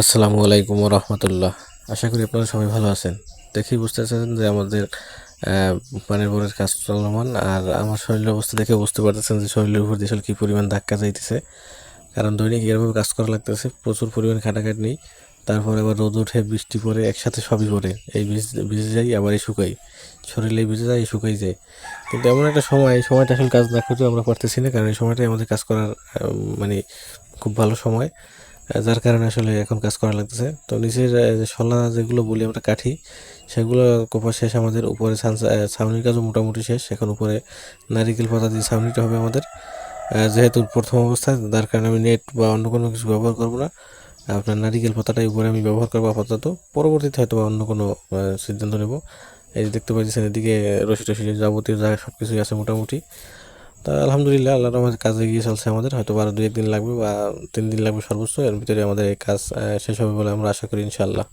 আসসালামু আলাইকুম রহমতুল্লাহ। আশা করি আপনারা সবাই ভালো আছেন। দেখেই বুঝতেছেন যে আমাদের পানির বোরের কাজ চলমান, আর আমার শরীরের অবস্থা দেখে বুঝতে পারতেছেন যে শরীরের উপর দিয়ে আসলে কী পরিমাণ ধাক্কা যাইতেছে। কারণ দৈনিক এরভাবে কাজ করা লাগতেছে, প্রচুর পরিমাণ খাটাখাটি নেই। তারপরে আবার রোদ ওঠে, বৃষ্টি পড়ে, একসাথে সবই পড়ে। এই ভিজে যাই, আবার এই শুকাই, শরীরে ভিজে যায়, এই শুকাই যায়। কিন্তু এমন একটা সময়, এই সময়টা আসলে কাজ না করতেও আমরা পারতেছি না, কারণ এই সময়টাই আমাদের কাজ করার মানে খুব ভালো সময়। যার কারণে আসলে এখন কাজ করা লাগতেছে। তো নিচের যে শলা যেগুলো বলি আমরা কাঠি, সেগুলো কোপা শেষ আমাদের। উপরে ছাউনির কাজও মোটামুটি শেষ। এখন উপরে নারিকেল পাতা দিয়ে ছাউনিটা হবে আমাদের। যেহেতু প্রথম অবস্থায়, যার কারণে আমি নেট বা অন্য কোনো কিছু ব্যবহার করবো না। আপনার নারিকেল পাতাটাই উপরে আমি ব্যবহার করবো আপাতত। পরবর্তীতে হয়তো বা অন্য কোনো সিদ্ধান্ত নেব। এই যে দেখতে পাচ্ছেন, এদিকে রশি টসি যাবতীয় যা সব কিছুই আছে মোটামুটি। তা আলহামদুলিল্লাহ, আল্লাহর রহমতে কাজ এগিয়ে চলছে আমাদের। হয়তো আরও 2-1 দিন লাগবে বা 3 দিন লাগবে সর্বোচ্চ। এর ভিতরে আমাদের এই কাজ শেষ হবে বলে আমরা আশা করি, ইনশাআল্লাহ।